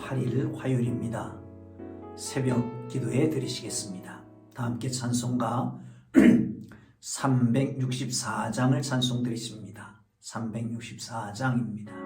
8일 화요일입니다. 새벽 기도에 드리시겠습니다. 다 함께 찬송가 364장을 찬송 드리십니다. 364장입니다.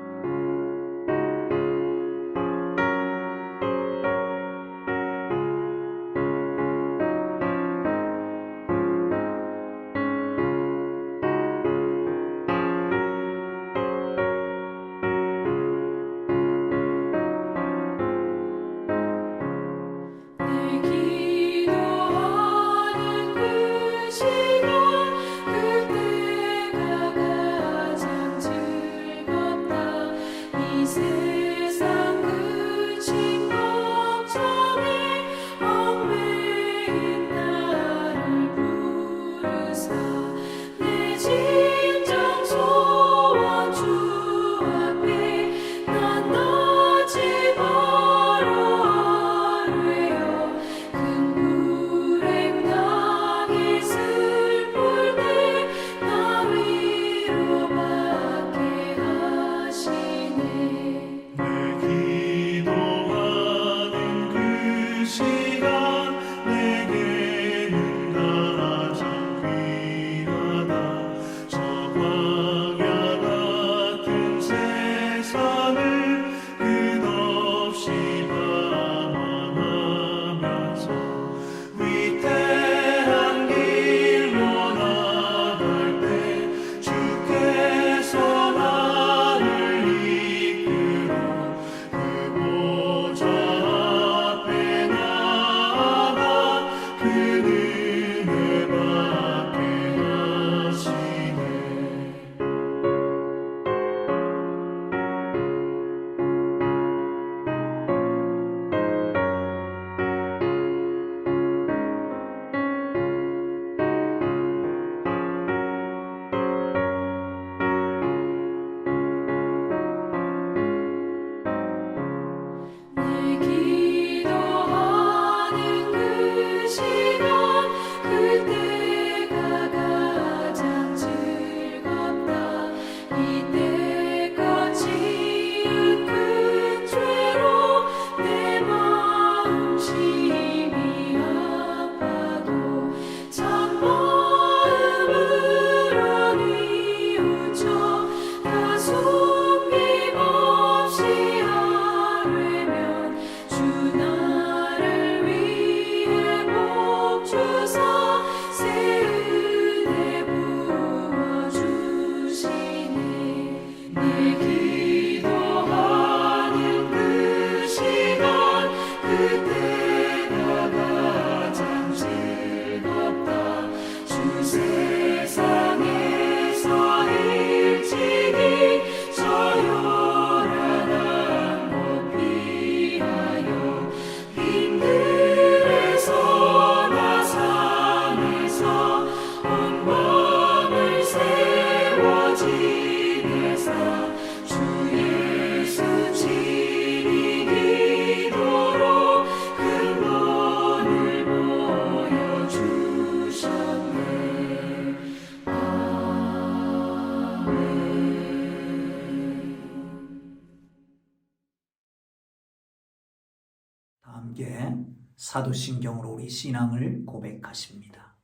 함께 사도신경으로 우리 신앙을 고백하십니다.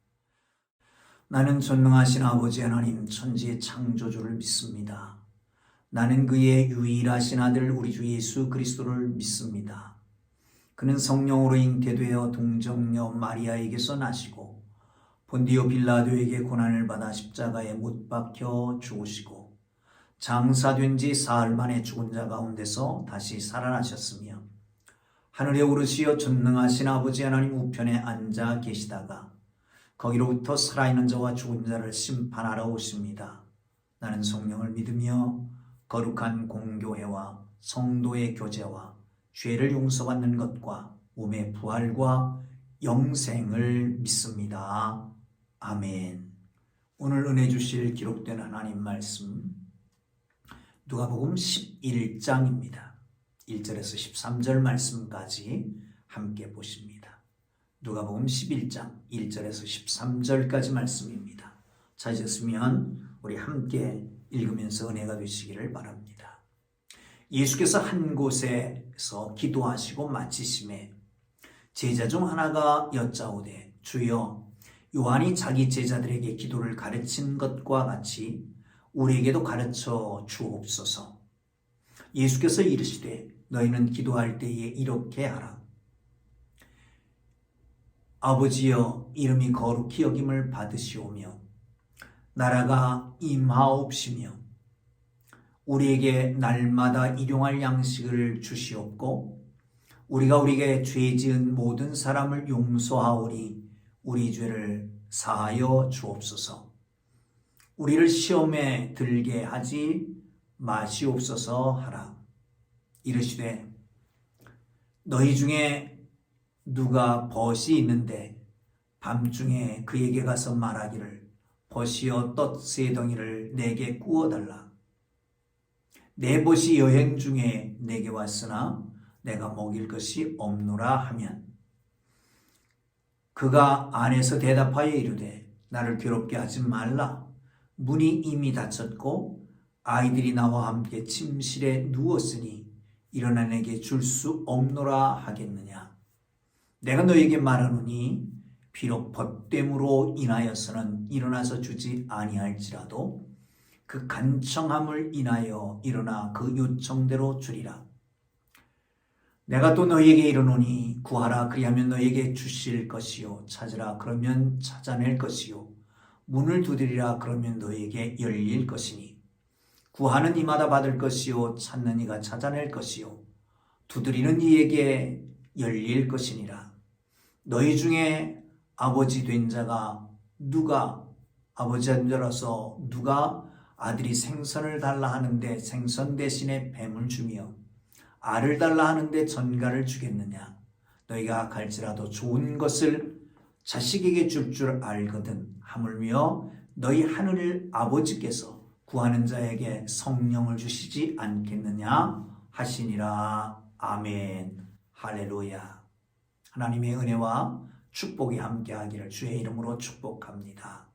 나는 전능하신 아버지 하나님 천지의 창조주를 믿습니다. 나는 그의 유일하신 아들 우리 주 예수 그리스도를 믿습니다. 그는 성령으로 잉태되어 동정녀 마리아에게서 나시고 본디오 빌라도에게 고난을 받아 십자가에 못 박혀 죽으시고 장사된 지 사흘 만에 죽은 자 가운데서 다시 살아나셨으며 하늘에 오르시어 전능하신 아버지 하나님 우편에 앉아 계시다가 거기로부터 살아있는 자와 죽은 자를 심판하러 오십니다. 나는 성령을 믿으며 거룩한 공교회와 성도의 교제와 죄를 용서받는 것과 몸의 부활과 영생을 믿습니다. 아멘. 오늘 은혜 주실 기록된 하나님 말씀 누가복음 11장입니다. 1절에서 13절 말씀까지 함께 보십니다. 누가복음 11장 1절에서 13절까지 말씀입니다. 찾으셨으면 우리 함께 읽으면서 은혜가 되시기를 바랍니다. 예수께서 한 곳에서 기도하시고 마치심에 제자 중 하나가 여짜오되 주여 요한이 자기 제자들에게 기도를 가르친 것과 같이 우리에게도 가르쳐 주옵소서. 예수께서 이르시되 너희는 기도할 때에 이렇게 하라. 아버지여 이름이 거룩히 여김을 받으시오며 나라가 임하옵시며 우리에게 날마다 일용할 양식을 주시옵고 우리가 우리에게 죄 지은 모든 사람을 용서하오니 우리 죄를 사하여 주옵소서. 우리를 시험에 들게 하지 마시옵소서 하라. 이르시되 너희 중에 누가 벗이 있는데 밤중에 그에게 가서 말하기를 벗이여 돛 세 덩이를 내게 구워달라. 내 벗이 여행 중에 내게 왔으나 내가 먹일 것이 없노라 하면 그가 안에서 대답하여 이르되 나를 괴롭게 하지 말라. 문이 이미 닫혔고 아이들이 나와 함께 침실에 누웠으니 일어나 내게 줄 수 없노라 하겠느냐. 내가 너에게 말하노니 비록 벗됨으로 인하여서는 일어나서 주지 아니할지라도 그 간청함을 인하여 일어나 그 요청대로 주리라. 내가 또 너희에게 이르노니 구하라 그리하면 너희에게 주실 것이요 찾으라 그러면 찾아낼 것이요 문을 두드리라 그러면 너희에게 열릴 것이니 구하는 이마다 받을 것이요 찾는 이가 찾아낼 것이요 두드리는 이에게 열릴 것이니라. 너희 중에 아버지 된 자가 아버지 된 자라서 누가 아들이 생선을 달라 하는데 생선 대신에 뱀을 주며 알을 달라 하는데 전갈을 주겠느냐. 너희가 갈지라도 좋은 것을 자식에게 줄 알거든 하물며 너희 하늘 아버지께서 구하는 자에게 성령을 주시지 않겠느냐 하시니라. 아멘. 할렐루야. 하나님의 은혜와 축복이 함께하기를 주의 이름으로 축복합니다.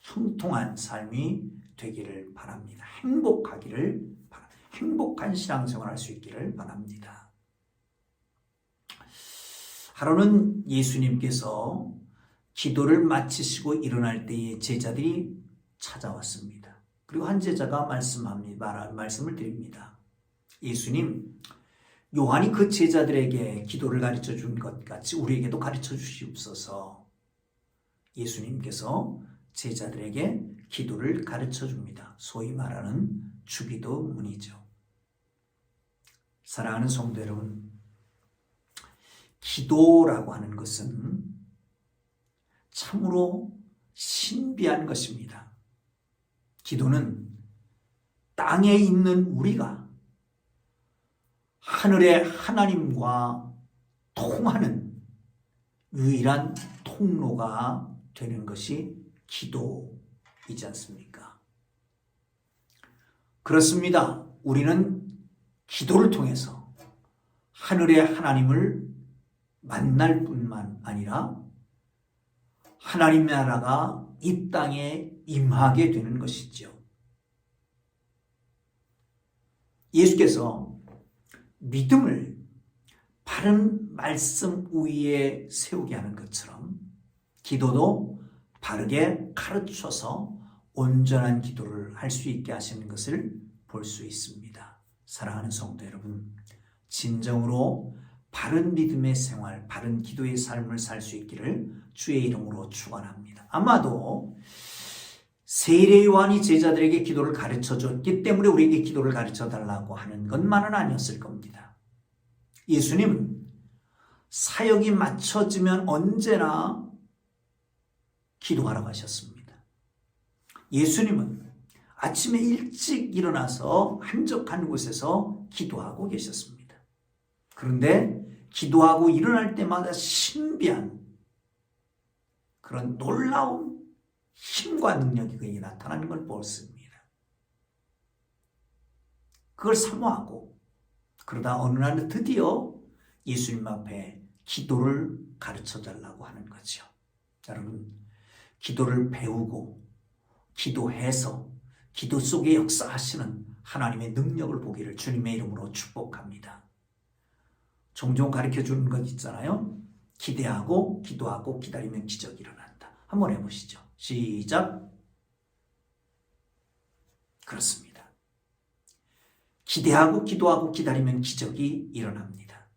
형통한 삶이 되기를 바랍니다. 행복한 신앙생활 할 수 있기를 바랍니다. 하루는 예수님께서 기도를 마치시고 일어날 때에 제자들이 찾아왔습니다. 그리고 한 제자가 말씀을 드립니다. 예수님, 요한이 그 제자들에게 기도를 가르쳐 준 것 같이 우리에게도 가르쳐 주시옵소서. 예수님께서 제자들에게 기도를 가르쳐 줍니다. 소위 말하는 주기도문이죠. 사랑하는 성도 여러분, 기도라고 하는 것은 참으로 신비한 것입니다. 기도는 땅에 있는 우리가 하늘의 하나님과 통하는 유일한 통로가 되는 것이 기도이지 않습니까? 그렇습니다. 우리는 기도를 통해서 하늘의 하나님을 만날 뿐만 아니라 하나님 나라가 이 땅에 임하게 되는 것이죠. 예수께서 믿음을 바른 말씀 위에 세우게 하는 것처럼 기도도 바르게 가르쳐서 온전한 기도를 할 수 있게 하시는 것을 볼 수 있습니다. 사랑하는 성도 여러분, 진정으로 바른 믿음의 생활, 바른 기도의 삶을 살 수 있기를 주의 이름으로 축원합니다. 아마도 세례 요한이 제자들에게 기도를 가르쳐줬기 때문에 우리에게 기도를 가르쳐달라고 하는 것만은 아니었을 겁니다. 예수님 사역이 맞춰지면 언제나 기도하라고 하셨습니다. 예수님은 아침에 일찍 일어나서 한적한 곳에서 기도하고 계셨습니다. 그런데 기도하고 일어날 때마다 신비한 그런 놀라운 힘과 능력이 그에게 나타나는 걸 보았습니다. 그걸 사모하고 그러다 어느 날 드디어 예수님 앞에 기도를 가르쳐달라고 하는 거죠. 여러분, 기도를 배우고 기도해서 기도 속에 역사하시는 하나님의 능력을 보기를 주님의 이름으로 축복합니다. 종종 가르쳐 주는 것 있잖아요. 기대하고 기도하고 기다리면 기적이 일어난다. 한번 해보시죠. 시작. 그렇습니다. 기대하고 기도하고 기다리면 기적이 일어납니다.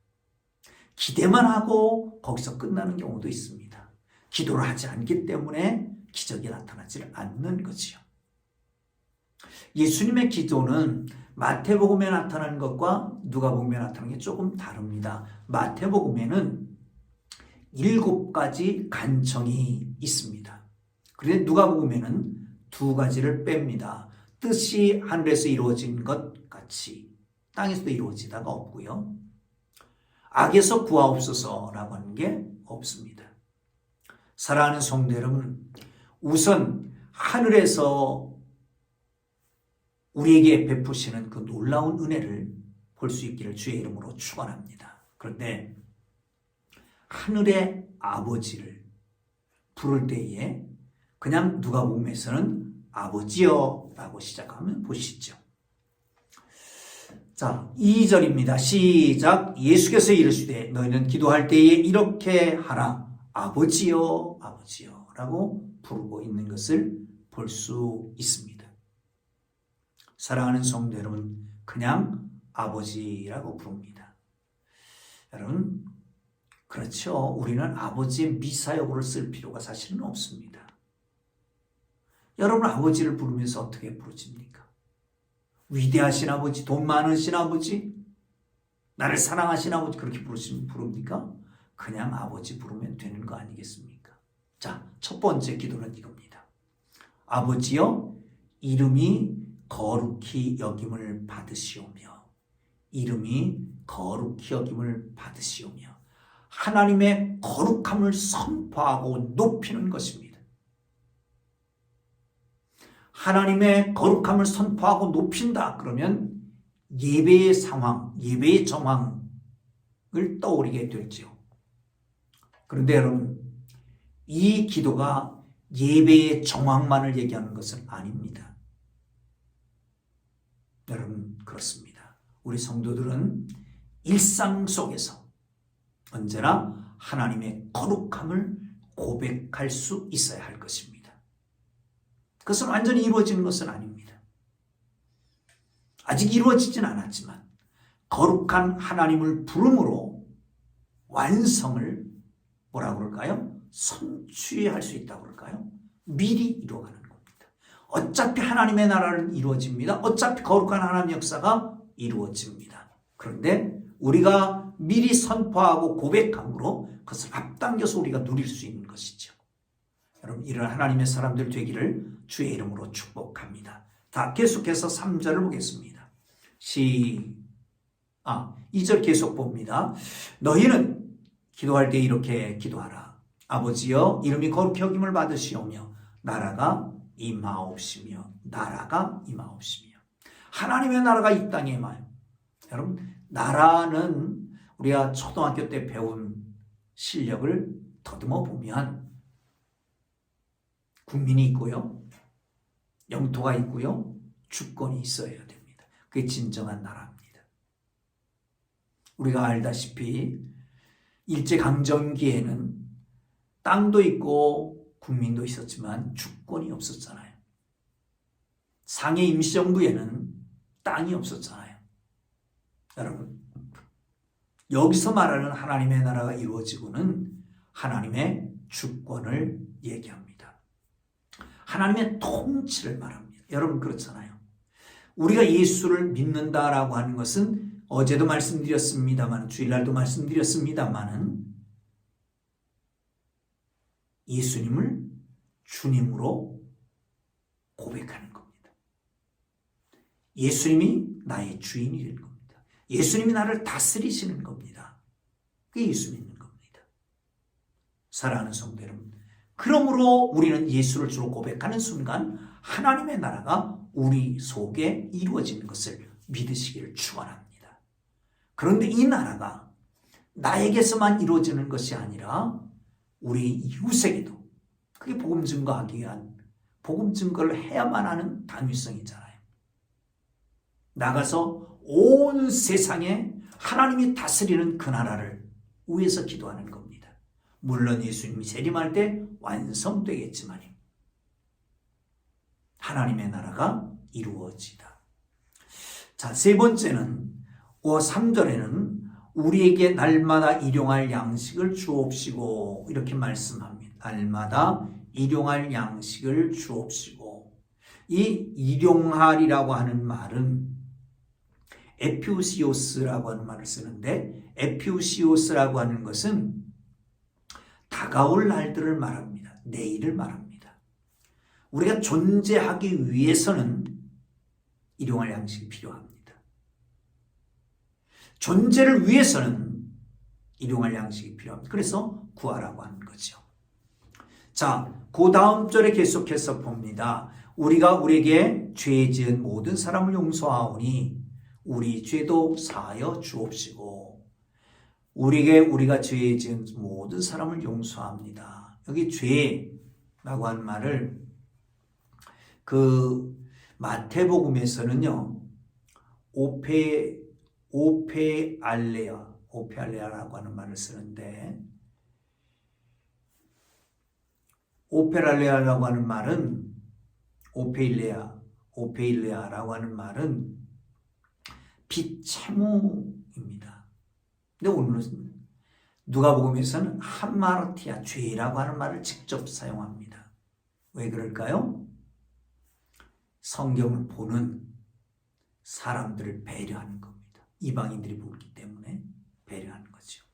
기대만 하고 거기서 끝나는 경우도 있습니다. 기도를 하지 않기 때문에 기적이 나타나지 않는 거지요. 예수님의 기도는 마태복음에 나타나는 것과 누가복음에 나타나는 게 조금 다릅니다. 마태복음에는 7가지 간청이 있습니다. 그런데 누가복음에는 2가지를 뺍니다. 뜻이 하늘에서 이루어진 것 같이 땅에서도 이루어지다가 없고요. 악에서 구하옵소서라고 하는 게 없습니다. 사랑하는 성도 여러분, 우선 하늘에서 우리에게 베푸시는 그 놀라운 은혜를 볼 수 있기를 주의 이름으로 축원합니다. 그런데 하늘의 아버지를 부를 때에 그냥 누가복음에서는 아버지여 라고 시작하면 보시죠. 자, 2절입니다. 시작. 예수께서 이르시되 너희는 기도할 때에 이렇게 하라. 아버지여 아버지여 라고 부르고 있는 것을 볼 수 있습니다. 사랑하는 성도 여러분, 그냥 아버지라고 부릅니다. 여러분, 그렇죠. 우리는 아버지의 미사여구를 쓸 필요가 사실은 없습니다. 여러분, 아버지를 부르면서 어떻게 부르십니까? 위대하신 아버지, 돈 많으신 아버지, 나를 사랑하신 아버지, 그렇게 부릅니까? 그냥 아버지 부르면 되는 거 아니겠습니까? 자, 첫 번째 기도는 이겁니다. 아버지여, 이름이 거룩히 여김을 받으시오며, 이름이 거룩히 여김을 받으시오며, 하나님의 거룩함을 선포하고 높이는 것입니다. 하나님의 거룩함을 선포하고 높인다 그러면 예배의 상황, 예배의 정황을 떠올리게 되죠. 그런데 여러분, 이 기도가 예배의 정황만을 얘기하는 것은 아닙니다. 여러분, 그렇습니다. 우리 성도들은 일상 속에서 언제나 하나님의 거룩함을 고백할 수 있어야 할 것입니다. 그것은 완전히 이루어지는 것은 아닙니다. 아직 이루어지진 않았지만 거룩한 하나님을 부름으로 완성을 뭐라고 그럴까요? 성취할 수 있다고 그럴까요? 미리 이루어가는 겁니다. 어차피 하나님의 나라는 이루어집니다. 어차피 거룩한 하나님의 역사가 이루어집니다. 그런데 우리가 미리 선포하고 고백함으로 그것을 앞당겨서 우리가 누릴 수 있는 것이죠. 여러분, 이런 하나님의 사람들 되기를 주의 이름으로 축복합니다. 다 계속해서 3절을 보겠습니다. 2절 계속 봅니다. 너희는 기도할 때 이렇게 기도하라. 아버지여, 이름이 거룩히 여김을 받으시오며 나라가 임하옵시며, 나라가 임하옵시며. 하나님의 나라가 이 땅에 임하여. 여러분, 나라는 우리가 초등학교 때 배운 실력을 더듬어 보면 국민이 있고요, 영토가 있고요, 주권이 있어야 됩니다. 그게 진정한 나라입니다. 우리가 알다시피 일제강점기에는 땅도 있고 국민도 있었지만 주권이 없었잖아요. 상해 임시정부에는 땅이 없었잖아요. 여러분, 여기서 말하는 하나님의 나라가 이루어지고는 하나님의 주권을 얘기합니다. 하나님의 통치를 말합니다. 여러분, 그렇잖아요. 우리가 예수를 믿는다라고 하는 것은 어제도 말씀드렸습니다만, 주일날도 말씀드렸습니다만은 예수님을 주님으로 고백하는 겁니다. 예수님이 나의 주인이 되는 겁니다. 예수님이 나를 다스리시는 겁니다. 그게 예수 믿는 겁니다. 사랑하는 성도 여러분, 그러므로 우리는 예수를 주로 고백하는 순간 하나님의 나라가 우리 속에 이루어지는 것을 믿으시기를 축원합니다. 그런데 이 나라가 나에게서만 이루어지는 것이 아니라 우리 이웃에게도, 그게 복음 증거하기 위한, 복음 증거를 해야만 하는 당위성이잖아요. 나가서 온 세상에 하나님이 다스리는 그 나라를 위해서 기도하는 겁니다. 물론 예수님이 재림할 때 완성되겠지만 하나님의 나라가 이루어지다. 자, 세 번째는 3절에는 우리에게 날마다 일용할 양식을 주옵시고 이렇게 말씀합니다. 날마다 일용할 양식을 주옵시고, 이 일용할이라고 하는 말은 에피우시오스라고 하는 말을 쓰는데, 에피우시오스라고 하는 것은 다가올 날들을 말합니다. 내일을 말합니다. 우리가 존재하기 위해서는 일용할 양식이 필요합니다. 존재를 위해서는 일용할 양식이 필요합니다. 그래서 구하라고 하는 거죠. 자, 그 다음 절에 계속해서 봅니다. 우리가 우리에게 죄 지은 모든 사람을 용서하오니 우리 죄도 사하여 주옵시고, 우리에게 우리가 죄 지은 모든 사람을 용서합니다. 여기 죄라고 하는 말을 그 마태복음에서는요, 오페알레아라고 하는 말을 쓰는데, 오페랄레아라고 하는 말은 오페일레아라고 하는 말은 비채무입니다. 근데 오늘은 누가복음에서는 하마르티아, 죄라고 하는 말을 직접 사용합니다. 왜 그럴까요? 성경을 보는 사람들을 배려하는 겁니다. 이방인들이 보기 때문에 배려하는 거죠.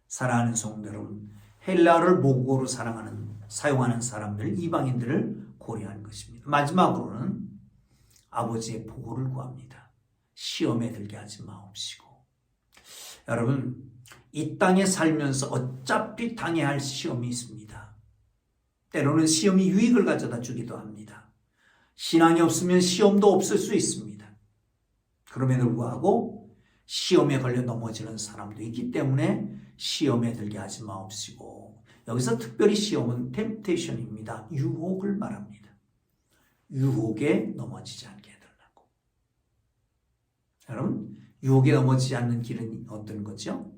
사랑하는 성도 여러분, 헬라어를 모국어로 사용하는 사람들, 이방인들을 고려하는 것입니다. 마지막으로는 아버지의 보호를 구합니다. 시험에 들게 하지 마옵시고. 여러분, 이 땅에 살면서 어차피 당해야 할 시험이 있습니다. 때로는 시험이 유익을 가져다 주기도 합니다. 신앙이 없으면 시험도 없을 수 있습니다. 그럼에도 불구하고 시험에 걸려 넘어지는 사람도 있기 때문에 시험에 들게 하지 마옵시고, 여기서 특별히 시험은 템테이션입니다. 유혹을 말합니다. 유혹에 넘어지지 않게 해달라고. 여러분, 유혹에 넘어지지 않는 길은 어떤 거죠?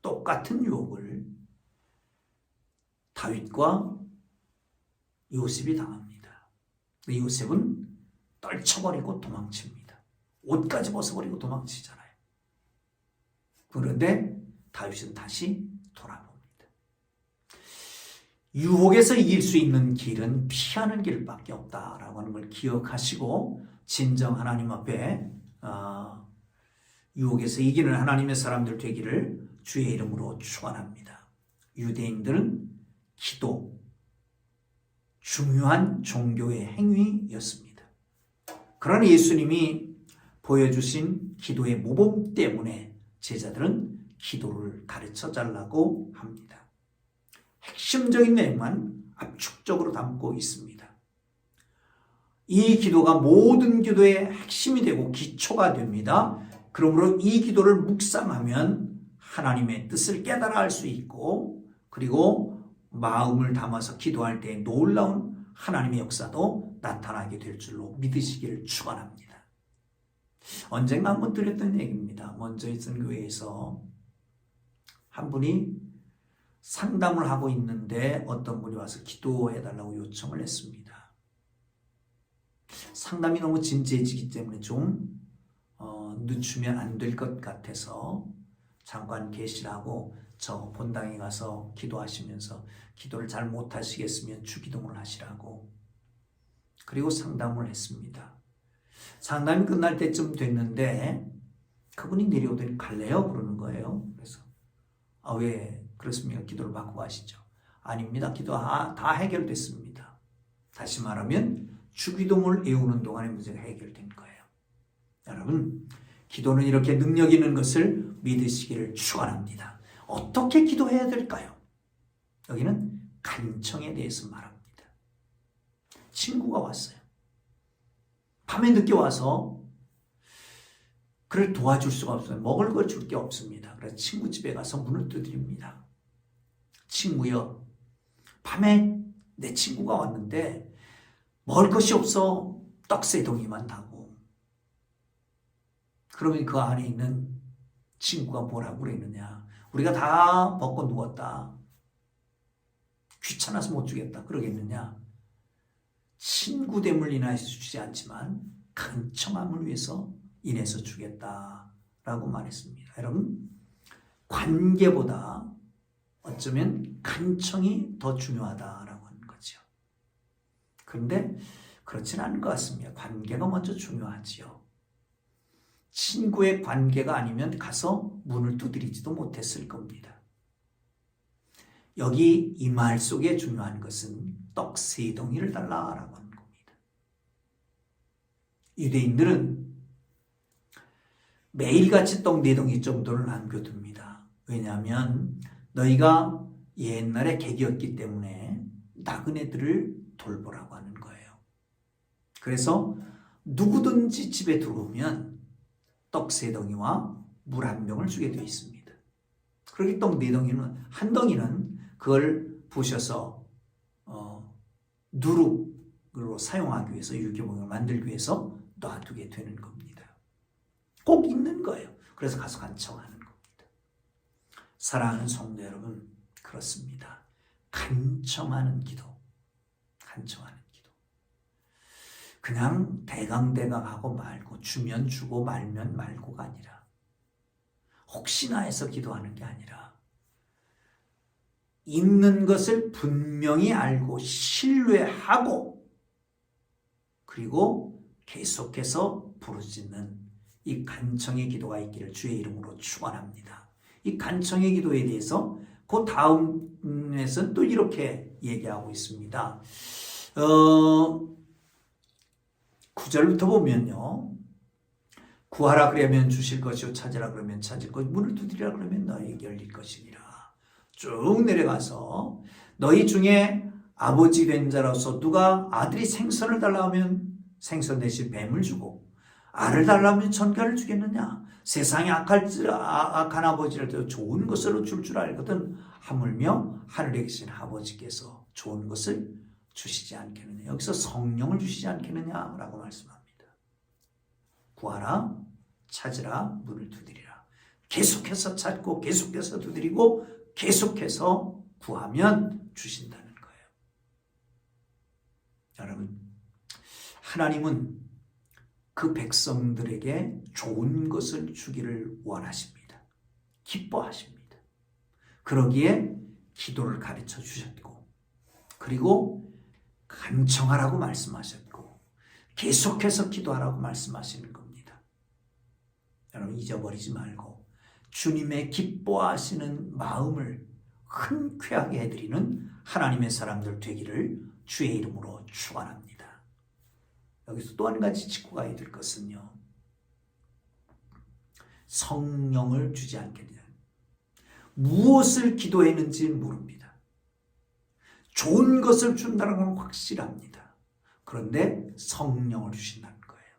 똑같은 유혹을 다윗과 요셉이 당합니다. 요셉은 떨쳐버리고 도망칩니다. 옷까지 벗어버리고 도망치잖아요. 그런데 다윗은 다시 돌아봅니다. 유혹에서 이길 수 있는 길은 피하는 길밖에 없다라고 하는 걸 기억하시고, 진정 하나님 앞에 유혹에서 이기는 하나님의 사람들 되기를 주의 이름으로 축원합니다. 유대인들은 기도, 중요한 종교의 행위였습니다. 그러나 예수님이 보여주신 기도의 모범 때문에 제자들은 기도를 가르쳐 달라고 합니다. 핵심적인 내용만 압축적으로 담고 있습니다. 이 기도가 모든 기도의 핵심이 되고 기초가 됩니다. 그러므로 이 기도를 묵상하면 하나님의 뜻을 깨달아 알 수 있고, 그리고 마음을 담아서 기도할 때 놀라운 하나님의 역사도 나타나게 될 줄로 믿으시기를 축원합니다. 언젠가 한번 드렸던 얘기입니다. 먼저 있던 교회에서 한 분이 상담을 하고 있는데 어떤 분이 와서 기도해달라고 요청을 했습니다. 상담이 너무 진지해지기 때문에 좀 늦추면 안 될 것 같아서 잠깐 계시라고 저 본당에 가서 기도하시면서 기도를 잘 못하시겠으면 주기도문을 하시라고, 그리고 상담을 했습니다. 상담이 끝날 때쯤 됐는데 그분이 내려오더니 갈래요? 그러는 거예요. 그래서 왜 그렇습니까? 기도를 받고 가시죠. 아닙니다. 기도 다 해결됐습니다. 다시 말하면 주기도문을 외우는 동안에 문제가 해결된 거예요. 여러분, 기도는 이렇게 능력 있는 것을 믿으시기를 축원합니다. 어떻게 기도해야 될까요? 여기는 간청에 대해서 말합니다. 친구가 왔어요. 밤에 늦게 와서 그를 도와줄 수가 없어요. 먹을 걸 줄 게 없습니다. 그래서 친구 집에 가서 문을 두드립니다. 친구여, 밤에 내 친구가 왔는데 먹을 것이 없어 떡새덩이만 나고 그러면 그 안에 있는 친구가 뭐라고 그랬느냐? 우리가 다 벗고 누웠다. 귀찮아서 못 주겠다. 그러겠느냐? 친구됨을 인하여서 주지 않지만 간청함을 위해서 인해서 주겠다라고 말했습니다. 여러분, 관계보다 어쩌면 간청이 더 중요하다라고 하는 거죠. 그런데 그렇지는 않은 것 같습니다. 관계가 먼저 중요하지요. 친구의 관계가 아니면 가서 문을 두드리지도 못했을 겁니다. 여기 이 말 속에 중요한 것은 떡 3덩이를 달라라고 하는 겁니다. 유대인들은 매일같이 떡 4덩이 정도를 남겨둡니다. 왜냐하면 너희가 옛날에 객이었기 때문에 나그네들을 돌보라고 하는 거예요. 그래서 누구든지 집에 들어오면 떡 3덩이와 물 1병을 주게 되어 있습니다. 그렇게 떡 4덩이는, 한 덩이는 그걸 부셔서 누룩으로 사용하기 위해서, 유기농을 만들기 위해서 놔두게 되는 겁니다. 꼭 있는 거예요. 그래서 가서 간청하는 겁니다. 사랑하는 성도 여러분, 그렇습니다. 간청하는 기도. 간청하는 기도. 그냥 대강대강하고 말고, 주면 주고 말면 말고가 아니라, 혹시나 해서 기도하는 게 아니라 있는 것을 분명히 알고 신뢰하고 그리고 계속해서 부르짖는 이 간청의 기도가 있기를 주의 이름으로 축원합니다. 이 간청의 기도에 대해서 그 다음에서는 또 이렇게 얘기하고 있습니다. 9절부터 보면요. 구하라 그러면 주실 것이요 찾으라 그러면 찾을 것, 문을 두드리라 그러면 너희에게 열릴 것이니라. 쭉 내려가서 너희 중에 아버지 된 자로서 누가 아들이 생선을 달라 하면 생선 대신 뱀을 주고 알을 달라 하면 전갈을 주겠느냐? 세상에 악한 아버지라도 좋은 것으로 줄 알거든 하물며 하늘에 계신 아버지께서 좋은 것을 주시지 않겠느냐? 여기서 성령을 주시지 않겠느냐라고 말씀합니다. 구하라, 찾으라, 문을 두드리라. 계속해서 찾고 계속해서 두드리고 계속해서 구하면 주신다는 거예요. 여러분, 하나님은 그 백성들에게 좋은 것을 주기를 원하십니다. 기뻐하십니다. 그러기에 기도를 가르쳐 주셨고, 그리고 간청하라고 말씀하셨고, 계속해서 기도하라고 말씀하시는 겁니다. 여러분, 잊어버리지 말고 주님의 기뻐하시는 마음을 흔쾌하게 해드리는 하나님의 사람들 되기를 주의 이름으로 축원합니다. 여기서 또 한 가지 짚고 가야 될 것은요, 성령을 주지 않겠냐. 무엇을 기도했는지 모릅니다. 좋은 것을 준다는 건 확실합니다. 그런데 성령을 주신다는 거예요.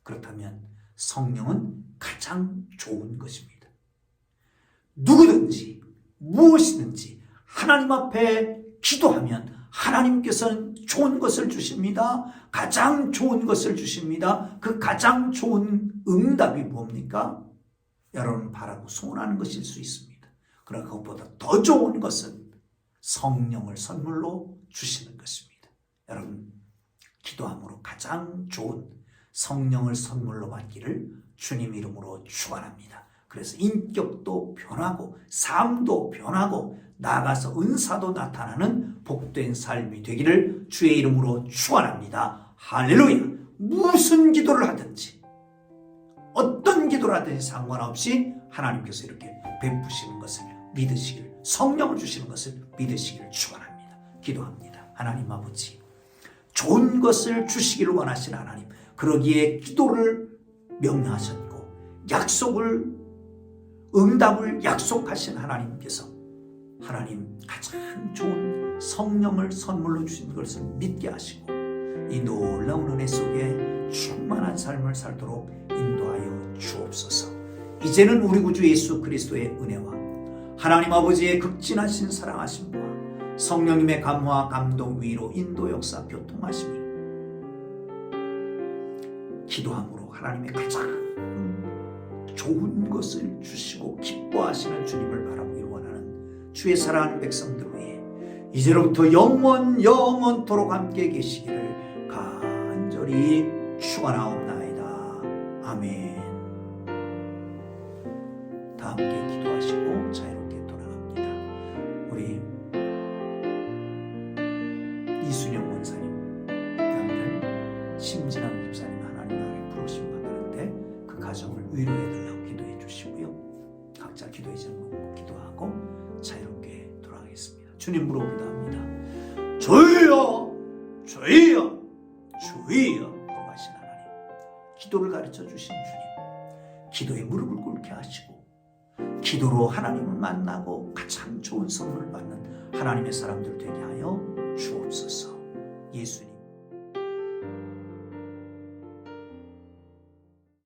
그렇다면 성령은 가장 좋은 것입니다. 누구든지 무엇이든지 하나님 앞에 기도하면 하나님께서는 좋은 것을 주십니다. 가장 좋은 것을 주십니다. 그 가장 좋은 응답이 뭡니까? 여러분 바라고 소원하는 것일 수 있습니다. 그러나 그것보다 더 좋은 것은 성령을 선물로 주시는 것입니다. 여러분, 기도함으로 가장 좋은 성령을 선물로 받기를 주님 이름으로 축원합니다. 그래서 인격도 변하고 삶도 변하고 나아가서 은사도 나타나는 복된 삶이 되기를 주의 이름으로 축원합니다. 할렐루야. 무슨 기도를 하든지 어떤 기도를 하든지 상관없이 하나님께서 이렇게 베푸시는 것을 믿으시길, 성령을 주시는 것을 믿으시길 축원합니다. 기도합니다. 하나님 아버지, 좋은 것을 주시기를 원하시는 하나님, 그러기에 기도를 명령하셨고 응답을 약속하신 하나님께서 하나님 가장 좋은 성령을 선물로 주신 것을 믿게 하시고 이 놀라운 은혜 속에 충만한 삶을 살도록 인도하여 주옵소서. 이제는 우리 구주 예수 그리스도의 은혜와 하나님 아버지의 극진하신 사랑하심과 성령님의 감화 감동 위로 인도 역사 교통하심이 기도함으로 하나님의 가장 좋은 것을 주시고 기뻐하시는 주님을 바라보기를 원하는 주의 사랑하는 백성들 위해 이제로부터 영원토록 함께 계시기를 간절히 축원하옵나이다. 아멘. 다 함께 기도하시고 자유롭게 돌아갑니다. 우리 이순영 원사님 남편 심진환 목사님 하나님 나라에 부르심 받았는데 그 가정을 위로해달라고 기도해 주시고요. 각자 기도의 제목 기도하고 자유롭게 돌아가겠습니다. 주님 물어보기도 합니다. 주여 주여 주여 하신 하나님, 기도를 가르쳐 주신 주님, 기도에 무릎을 꿇게 하시고 기도로 하나님을 만나고 가장 좋은 선물을 받는 하나님의 사람들 되게 하여 주옵소서. 예수님